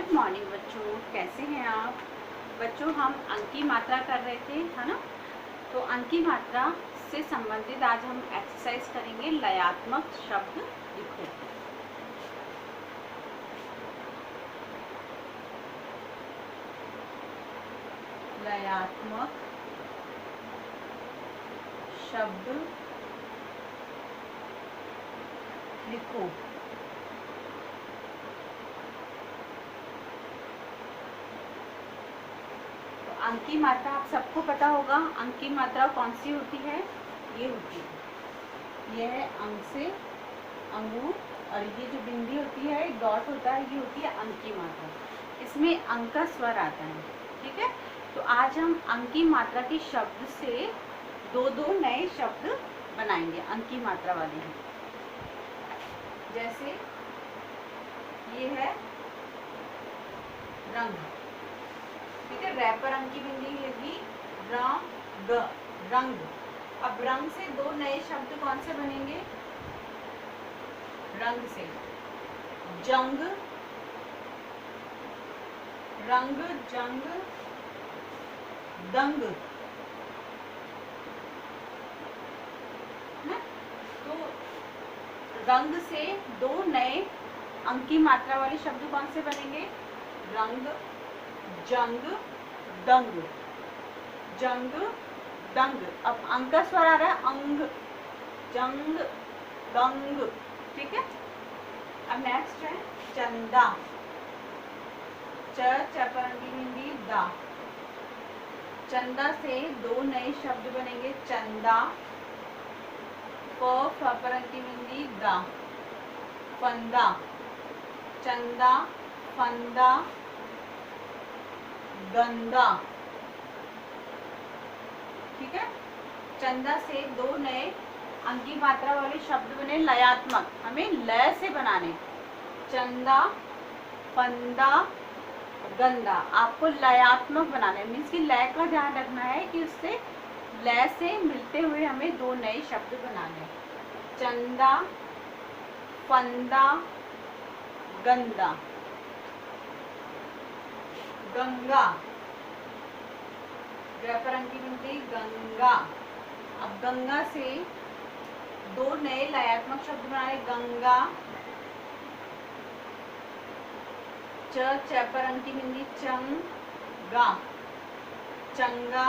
Good morning बच्चों, कैसे हैं आप बच्चों। हम अंक की मात्रा कर रहे थे, है ना। तो अंक की मात्रा से संबंधित आज हम एक्सरसाइज करेंगे। लयात्मक शब्द लिखो। लयात्मक शब्द लिखो। अंक की मात्रा आप सबको पता होगा। अंक की मात्रा कौन सी होती है? ये होती है, यह है अंक से अंगूर, और ये जो बिंदी होती है, डॉट होता है, ये होती है अंक की मात्रा। इसमें अंक का स्वर आता है, ठीक है। तो आज हम अंक की मात्रा के शब्द से दो दो नए शब्द बनाएंगे, अंक की मात्रा वाले हैं। जैसे ये है रंग, ठीक है। रै पर अंक की बिंदी लगी, रंग, रंग। अब रंग से दो नए शब्द कौन से बनेंगे? रंग से जंग, रंग, जंग, दंग, है? तो रंग से दो नए अंक की मात्रा वाले शब्द कौन से बनेंगे? रंग, जंग, दंग, जंग, दंग। अब अंक का स्वर आ रहा है, अंग, जंग, दंग, ठीक है। अब नेक्स्ट है चंदा, च पर अंक की बिंदी दा। चंदा से दो नए शब्द बनेंगे, चंदा, फ पर अंक की बिंदी दा, फंदा। चंदा, फंदा, गंदा, ठीक है। चंदा से दो नए अंक की मात्रा वाले शब्द बने लयात्मक, हमें लय से बनाने। चंदा, फंदा, गंदा। आपको लयात्मक बनाने मीन्स कि लय का ध्यान रखना है कि उससे लय से मिलते हुए हमें दो नए शब्द बनाने। चंदा, फंदा, गंदा, गंगा। पर अंक की बिंदी गंगा। अब गंगा से दो नए लयात्मक शब्द बनाए, गंगा, च पर अंक की बिंदी चंगा, चंगा,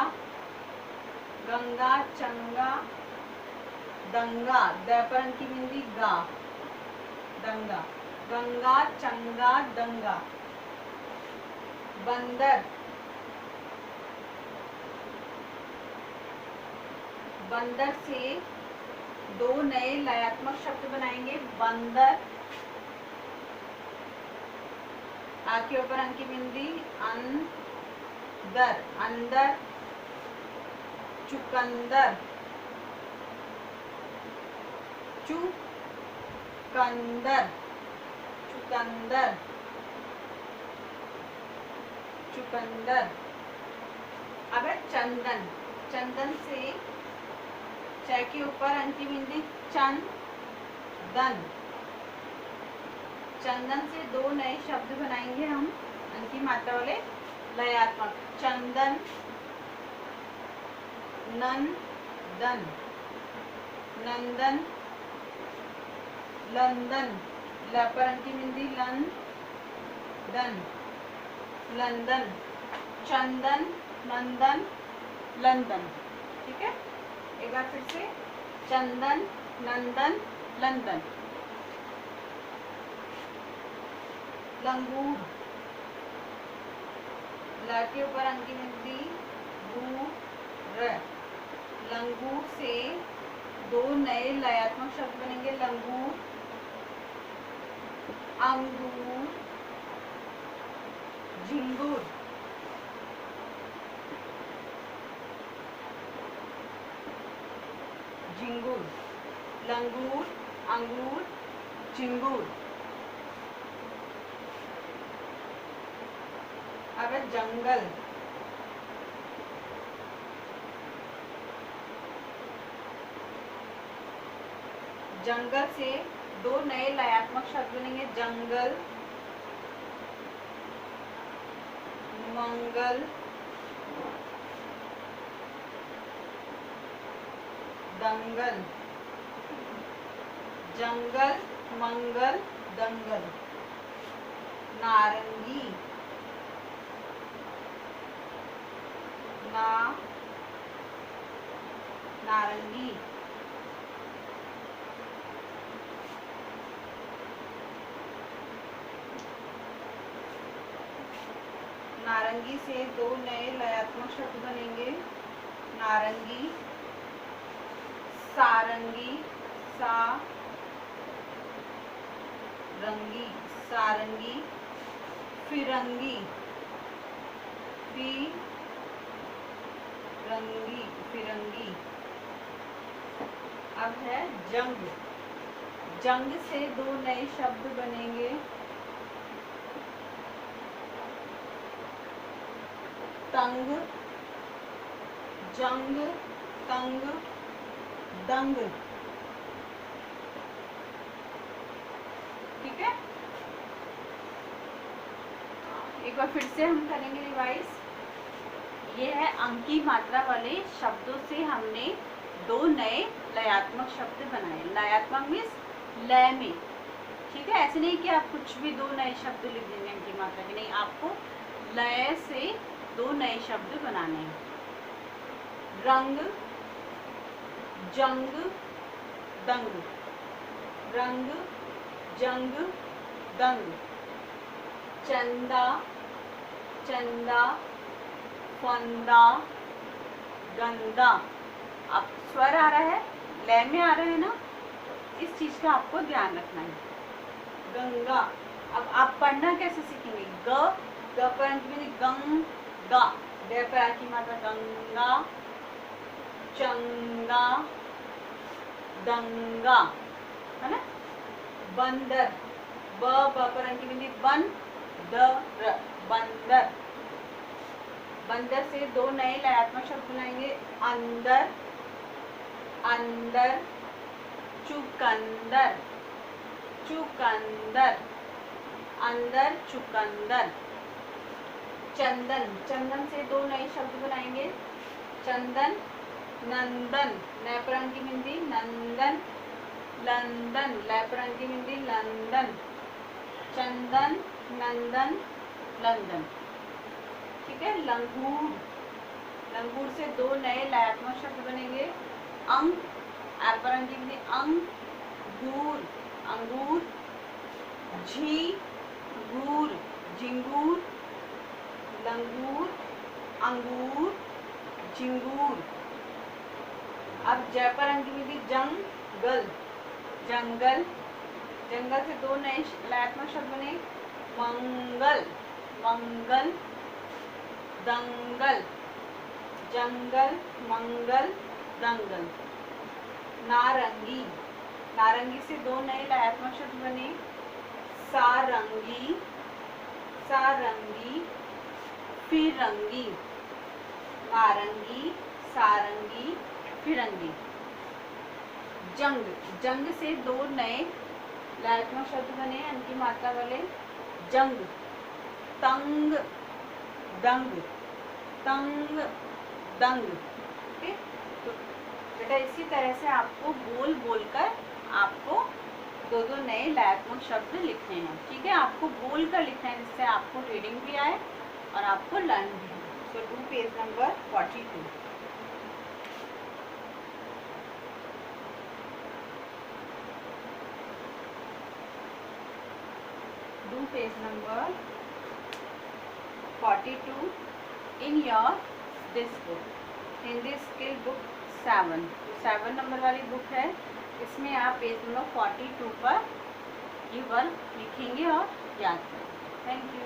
गंगा, चंगा, दंगा। द पर अंक की बिंदी गा, दंगा, गंगा, चंगा, दंगा। बंदर, बंदर से दो नए लयात्मक शब्द बनाएंगे, बंदर, आ के ऊपर अंक की बिंदी अंदर, अंदर, चुकंदर, चुकंदर, चुकंदर, चुकंदर। अब है चंदन, चंदन से च के ऊपर अंक की बिंदी चंदन। चंदन से दो नए शब्द बनाएंगे हम अंक की मात्रा वाले लयात्मक, चंदन, नंदन, नंदन, लंदन। ल पर अंक की बिंदी लंदन, लंदन। चंदन, नंदन, लंदन, ठीक है। एक बार फिर से, चंदन, नंदन, लंदन। लंगूर, ल के ऊपर अंक की बिंदी गूर। लंगूर से दो नए लयात्मक शब्द बनेंगे, लंगूर, अंगूर, झिंगुर। झिंगुर, लंगूर, अंगूर, झिंगुर। अब है जंगल, जंगल से दो नए लयात्मक शब्द बनेंगे, जंगल, मंगल, दंगल, जंगल, मंगल, दंगल, नारंगी, नारंगी, नारंगी से दो नए लयात्मक शब्द बनेंगे। नारंगी, सारंगी, रंगी, सारंगी, फिरंगी, रंगी, फिरंगी। अब है जंग। जंग से दो नए शब्द बनेंगे। तंग, जंग, तंग, दंग। ठीक है, एक बार फिर से हम करेंगे रिवाइज। ये है अंक की मात्रा वाले शब्दों से हमने दो नए लयात्मक शब्द बनाए। लयात्मक मीन्स लय में। ठीक है, ऐसे नहीं कि आप कुछ भी दो नए शब्द लिख देंगे अंक की मात्रा के, नहीं, आपको लय से दो नए शब्द बनाने हैं। रंग, जंग, दंग, रंग, जंग, दंग। चंदा, चंदा, फंदा, गंदा। अब स्वर आ रहा है, लय में आ रहा है ना, इस चीज का आपको ध्यान रखना है। गंगा। अब आप पढ़ना कैसे सीखेंगे? ग पर अंत में गंगा, ग पर की मात्रा गंगा, चंगा, दंगा, है ना। बंदर, ब पर अंत में बंदर, बंदर। बंदर से दो नए लयात्मक शब्द बनाएंगे। अंदर, अंदर, चुकंदर, चुकंदर, अंदर, चुकंदर। चंदन, चंदन से दो नए शब्द बनाएंगे। चंदन, नंदन, नय पर अंक की बिंदी, नंदन, लंदन, लय पर अंक की बिंदी, लंदन। चंदन, नंदन, लंदन। ठीक है। लंगूर, लंगूर से दो नए लयात्मक शब्द बनेंगे। अंग, पर अंक की बिंदी, अंगूर, अंगूर, झींगूर, झिंगूर, लंगूर, अंगूर, झिंगूर। अब जय पर अंक की बिंदी, जंगल, जंगल, जंगल से दो नए लयात्मक शब्द बने। मंगल, मंगल, दंगल, जंगल, मंगल, दंगल। नारंगी, नारंगी से दो नए लयात्मक शब्द बने। सारंगी, सारंगी, फिरंगी। नारंगी, सारंगी, फिरंगी। जंग, जंग से दो नए लयात्मक शब्द बने अंक की मात्रा वाले। जंग, तंग, दंग, तंग, दंग। ठीक, तो बेटा इसी तरह से आपको बोल बोल कर आपको दो दो नए लयात्मक शब्द लिखने हैं। ठीक है, आपको बोल कर लिखना है, जिससे आपको रीडिंग भी आए और आपको लर्न भी हो। So do page number 42। Do page number 42 in your this book, Hindi skill book 7। 7 number वाली बुक है, इसमें आप पेज नंबर 42 पर ये वर्क लिखेंगे और याद करेंगे। Thank you.